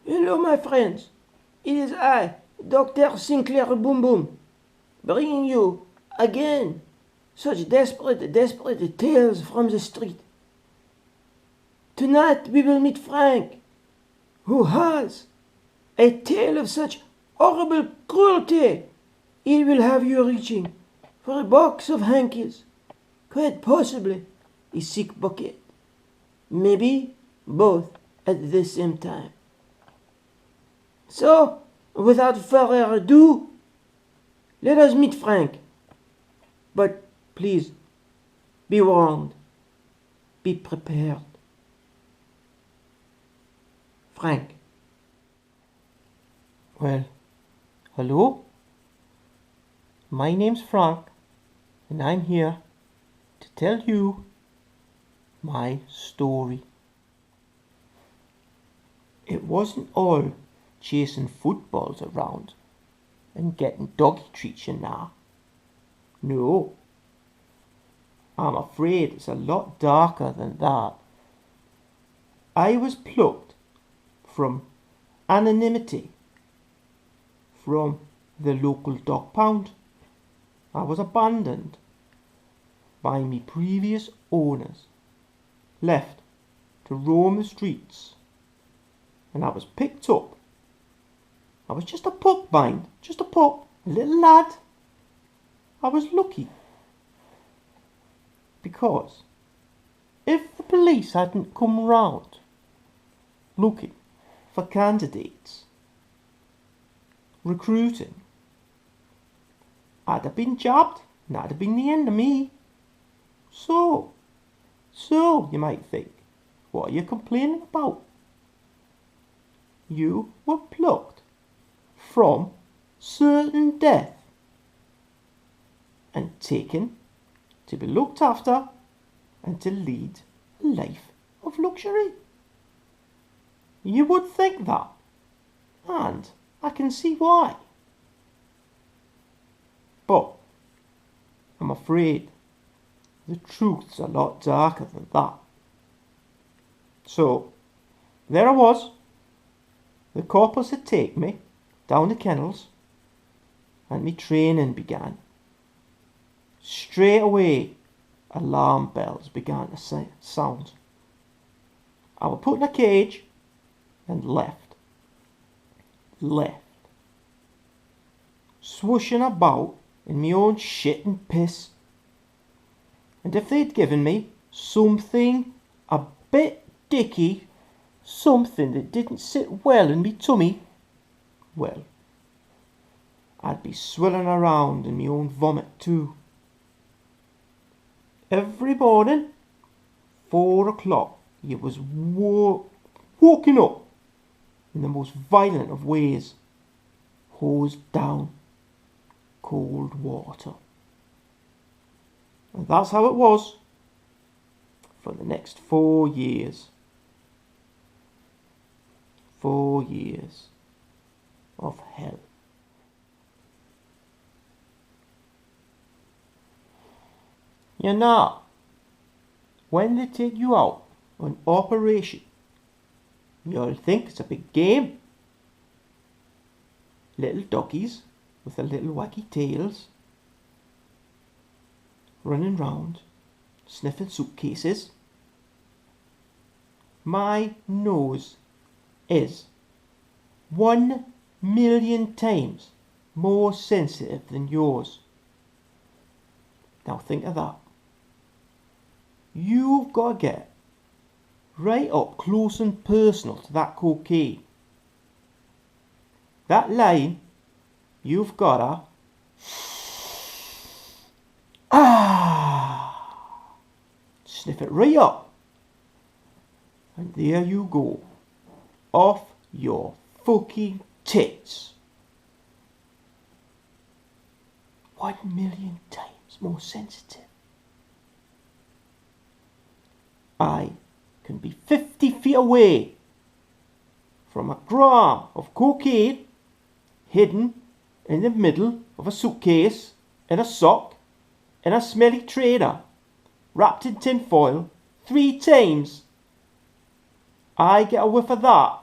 Hello, my friends. It is I, Dr. Sinclair Boom Boom, bringing you, again, such desperate tales from the street. Tonight we will meet Frank, who has a tale of such horrible cruelty he will have you reaching for a box of hankies, quite possibly a sick bucket, maybe both at the same time. So, without further ado, let us meet Frank. But please, be warned, be prepared. Frank. Well, hello? My name's Frank, and I'm here to tell you my story. It wasn't all chasing footballs around and getting doggy treats and that. No, I'm afraid it's a lot darker than that. I was plucked from anonymity from the local dog pound. I was abandoned by me previous owners, left to roam the streets, and I was picked up. I was just a pup, mind, just a pup, a little lad. I was lucky, because if the police hadn't come round looking for candidates, recruiting, I'd have been jabbed, and that'd have been the end of me. So, you might think, what are you complaining about? You were plucked from certain death and taken to be looked after and to lead a life of luxury. You would think that, and I can see why. But I'm afraid the truth's a lot darker than that. So there I was. The corpers had taken me down the kennels, and me training began. Straight away, alarm bells began to sound. I was put in a cage and left, swooshing about in me own shit and piss. And if they'd given me something a bit dicky, something that didn't sit well in me tummy, well, I'd be swilling around in me own vomit too. Every morning, 4 o'clock, you was woken up in the most violent of ways, hosed down cold water. And that's how it was for the next 4 years. 4 years of hell. You know, when they take you out on operation, you'll think it's a big game. Little doggies with their little wacky tails running round, sniffing suitcases. My nose is 1,000,000 times more sensitive than yours. Now think of that. You've got to get right up close and personal to that cocaine. That line, you've got to sniff it right up. And there you go. Off your fucking tits. 1,000,000 times more sensitive. I can be 50 feet away from a gram of cocaine hidden in the middle of a suitcase, in a sock, in a smelly trailer, wrapped in tin foil 3 times. I get a whiff of that,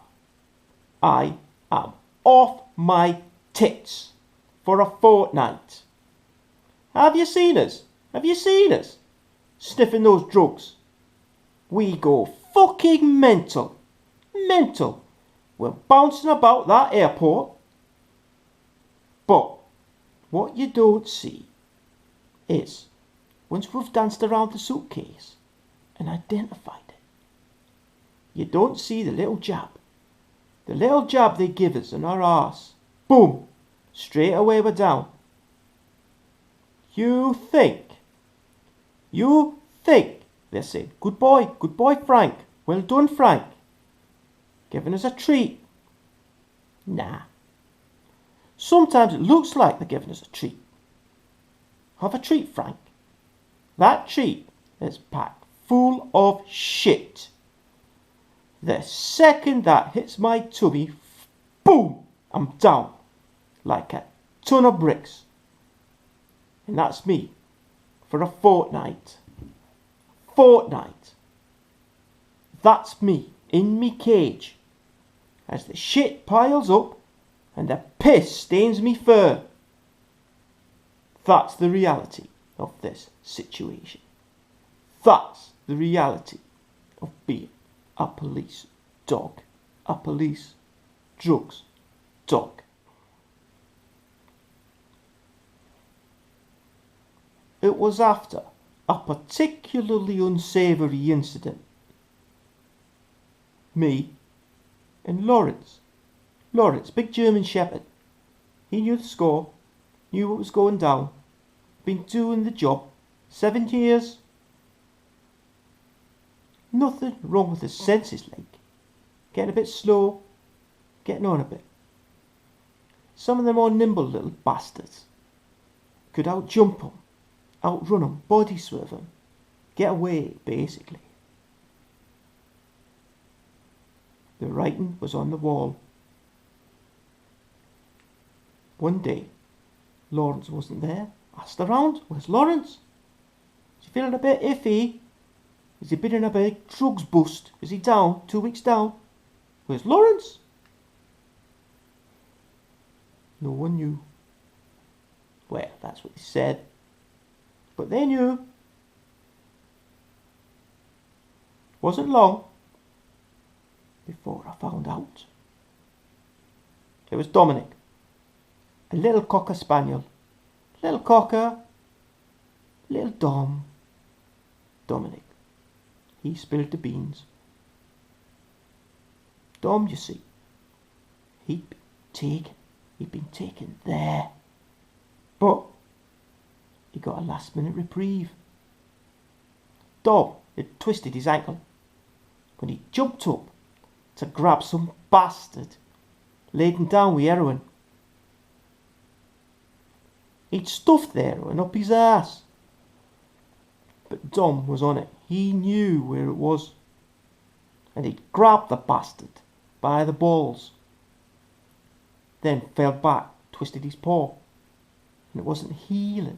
I am off my tits for a fortnight. Have you seen us? Have you seen us? Sniffing those drugs. We go fucking mental. Mental. We're bouncing about that airport. But what you don't see is, once we've danced around the suitcase and identified it, you don't see the little jab. The little jab they give us in our arse. Boom! Straight away we're down. You think they're saying, good boy Frank, well done Frank, giving us a treat. Nah. Sometimes it looks like they're giving us a treat. Have a treat, Frank. That treat is packed full of shit. The second that hits my tummy, boom, I'm down like a ton of bricks. And that's me for a fortnight. That's me in me cage as the shit piles up and the piss stains me fur. That's the reality of this situation. That's the reality of being a police dog. A police drugs dog. It was after a particularly unsavoury incident. Me and Lawrence, big German shepherd. He knew the score, knew what was going down, been doing the job 7 years. Nothing wrong with his senses, like. Getting a bit slow, getting on a bit. Some of them are nimble little bastards. Could out-jump him, outrun him, body swerve him, get away, basically. The writing was on the wall. One day, Lawrence wasn't there. Asked around, where's Lawrence? Is he feeling a bit iffy? Has he been in a big drugs bust? Is he down? 2 weeks down? Where's Lawrence? No one knew. Well, that's what they said. But they knew. Wasn't long before I found out. It was Dominic, a little cocker spaniel. Little cocker, little Dominic. He spilled the beans. Dom, you see, he'd been taken there. But he got a last minute reprieve. Dom had twisted his ankle when he jumped up to grab some bastard laden down with heroin. He'd stuffed the heroin up his ass. But Dom was on it. He knew where it was. And he'd grabbed the bastard by the balls. Then fell back, twisted his paw. And it wasn't healing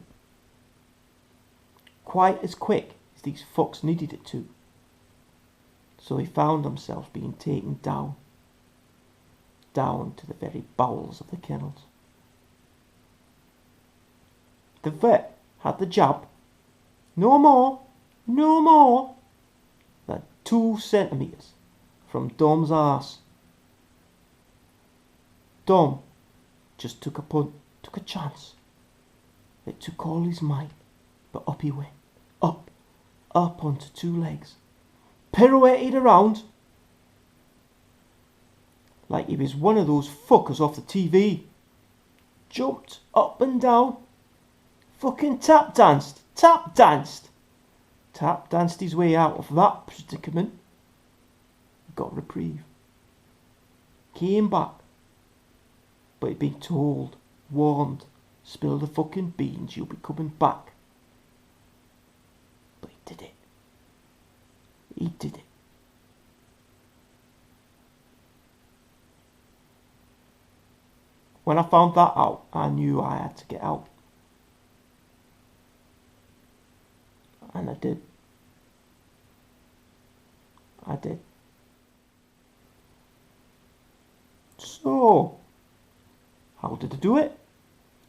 quite as quick as these fucks needed it to. So he found himself being taken down to the very bowels of the kennels. The vet had the jab. No more than 2 centimetres from Dom's arse. Dom just took a punt, took a chance. It took all his might, but up he went, up onto 2 legs, pirouetted around like he was one of those fuckers off the TV. Jumped up and down, fucking tap danced his way out of that predicament. Got reprieve. Came back, but he'd been told, warned, spill the fucking beans, you'll be coming back. But he did it. When I found that out, I knew I had to get out. And I did. So, how did I do it?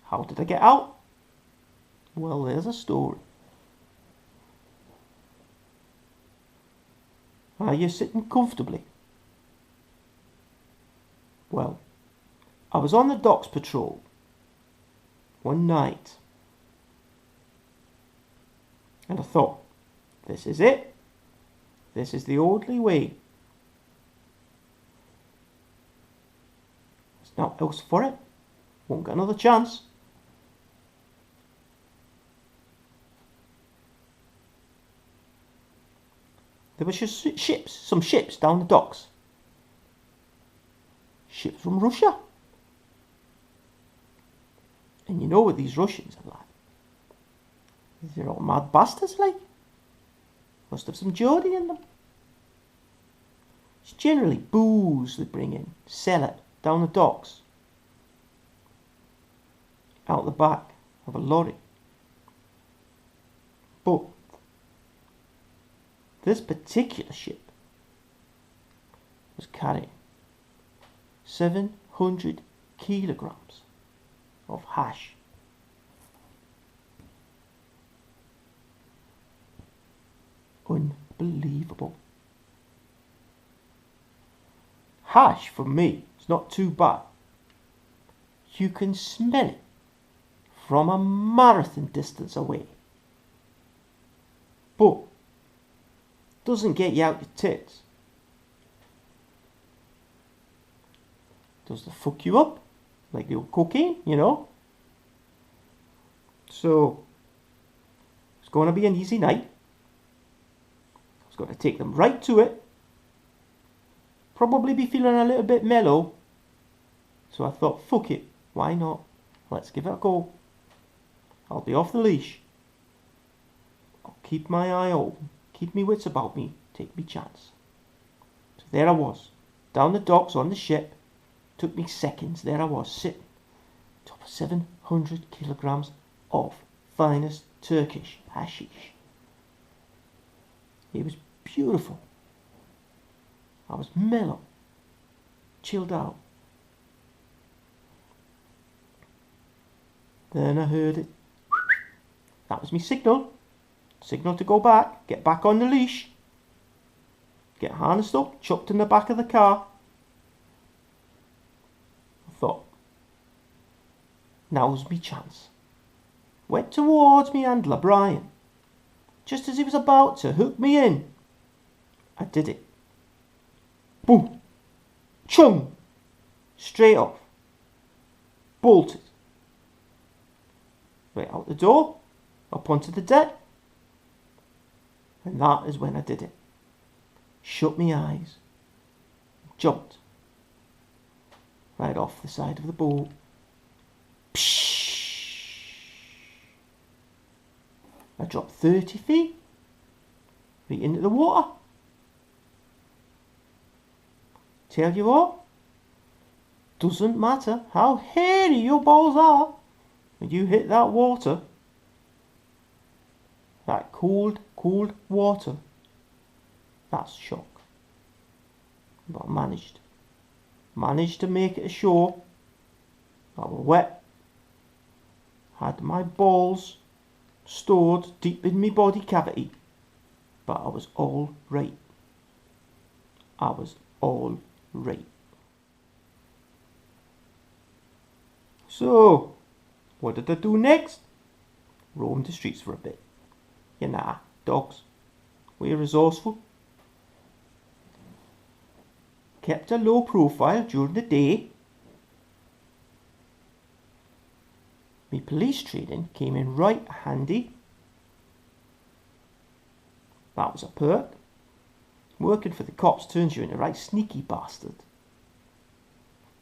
How did I get out? Well, there's a story. Are you sitting comfortably? Well, I was on the docks patrol one night, and I thought, this is it. This is the only way. There's nothing else for it. Won't get another chance. There were some ships down the docks. Ships from Russia. And you know what these Russians are like. They're all mad bastards like. Must have some Geordie in them. It's generally booze they bring in, sell it down the docks, out the back of a lorry. But this particular ship was carrying 700 kilograms of hash. Unbelievable. Hash for me is not too bad. You can smell it from a marathon distance away. But doesn't get you out your tits. Does the fuck you up like the old cocaine, you know? So it's going to be an easy night. I was going to take them right to it. Probably be feeling a little bit mellow. So I thought, fuck it, why not? Let's give it a go. I'll be off the leash. I'll keep my eye open, keep me wits about me, take me chance. So there I was, down the docks on the ship. Took me seconds, there I was, sitting top of 700 kilograms of finest Turkish hashish. It was beautiful. I was mellow, chilled out. Then I heard it. That was me signal. Signal to go back, get back on the leash. Get harnessed up, chucked in the back of the car. I thought, now's me chance. Went towards me handler, Brian. Just as he was about to hook me in, I did it. Boom! Chung! Straight off. Bolted. Right out the door, up onto the deck. And that is when I did it. Shut my eyes. Jumped. Right off the side of the boat. Psh! I dropped 30 feet. Right into the water. Tell you what, doesn't matter how hairy your balls are when you hit that water. That cold, cold water. That's shock. But I managed to make it ashore. I was wet. Had my balls stored deep in my body cavity. But I was all right. I was all right. So, what did I do next? Roamed the streets for a bit. You know, dogs. We're resourceful. Kept a low profile during the day. My police training came in right handy. That was a perk. Working for the cops turns you into a right sneaky bastard.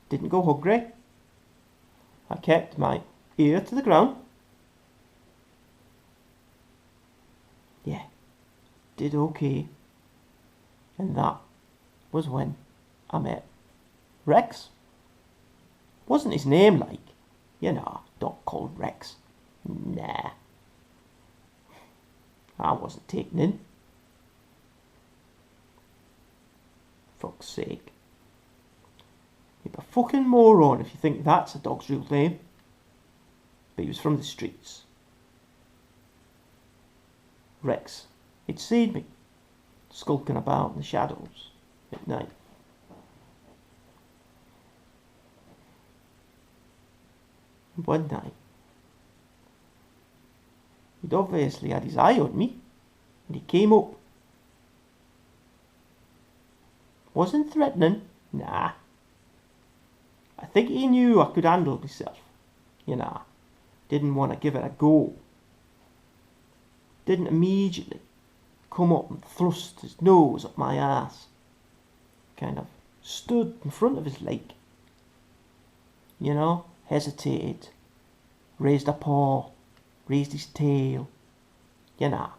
Didn't go hungry. I kept my ear to the ground. Yeah, did okay. And that was when I met Rex. Wasn't his name like, you know, dog called Rex. Nah. I wasn't taken in. Fuck's sake. fucking moron if you think that's a dog's real name. But he was from the streets. Rex, he'd seen me, skulking about in the shadows at night. And one night, he'd obviously had his eye on me, and he came up. Wasn't threatening, nah. I think he knew I could handle myself, you know. Didn't want to give it a go. Didn't immediately come up and thrust his nose up my ass. Kind of stood in front of his leg. You know, hesitated, raised a paw, raised his tail. You know,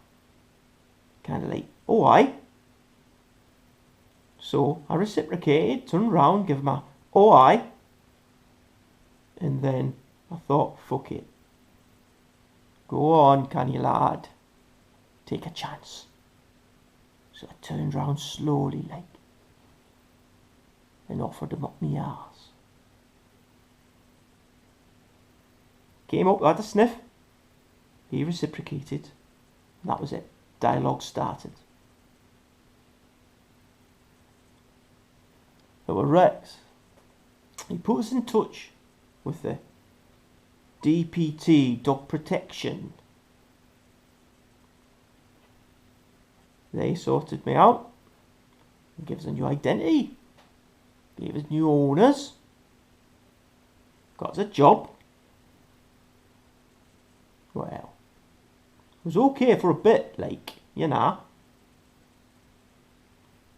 kind of like, oh aye. So I reciprocated, turned round, gave him a oh aye. And then I thought, fuck it. Go on, canny lad. Take a chance. So I turned round slowly like and offered him up me arse. Came up, had a sniff. He reciprocated. And that was it. Dialogue started. There were Rex. He put us in touch with the DPT, Dog Protection. They sorted me out, gave us a new identity, gave us new owners, got us a job. Well, it was okay for a bit, like, you know,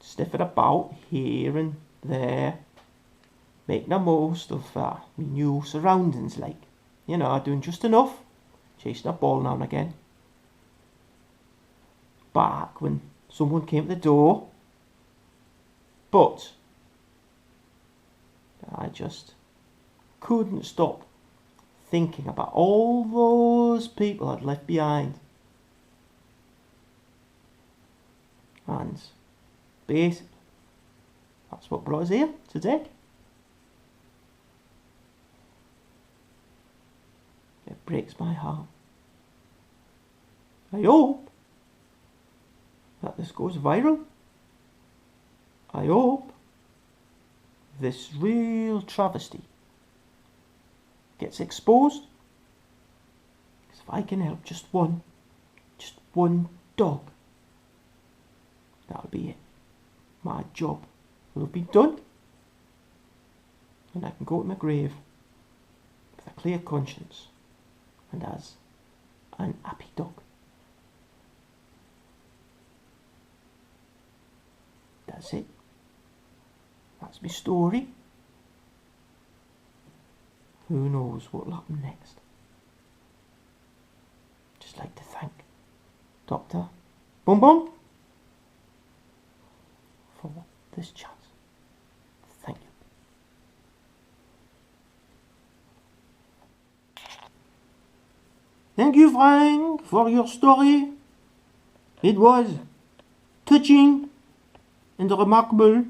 sniffing about here and there, making the most of my new surroundings, like, you know, doing just enough, chasing a ball now and again. Back when someone came to the door, but I just couldn't stop thinking about all those people I'd left behind. And basically, that's what brought us here today. It breaks my heart. I hope that this goes viral. I hope this real travesty gets exposed. Because if I can help just one dog, that'll be it. My job will be done. And I can go to my grave with a clear conscience and as an happy dog. That's it. That's my story. Who knows what'll happen next? Just like to thank Dr. Baum Baum for this chance. Thank you. Thank you, Frank, for your story. It was touching and remarkable,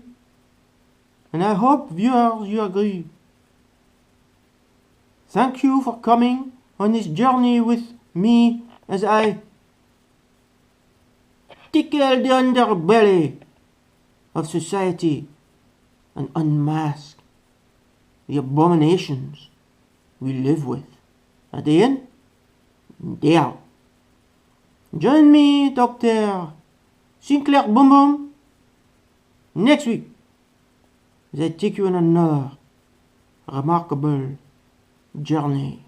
and I hope viewers you agree. Thank you for coming on this journey with me as I tickle the underbelly of society and unmask the abominations we live with, day in and day out. Join me, Dr. Sinclair Baum Baum, next week as I take you on another remarkable journey.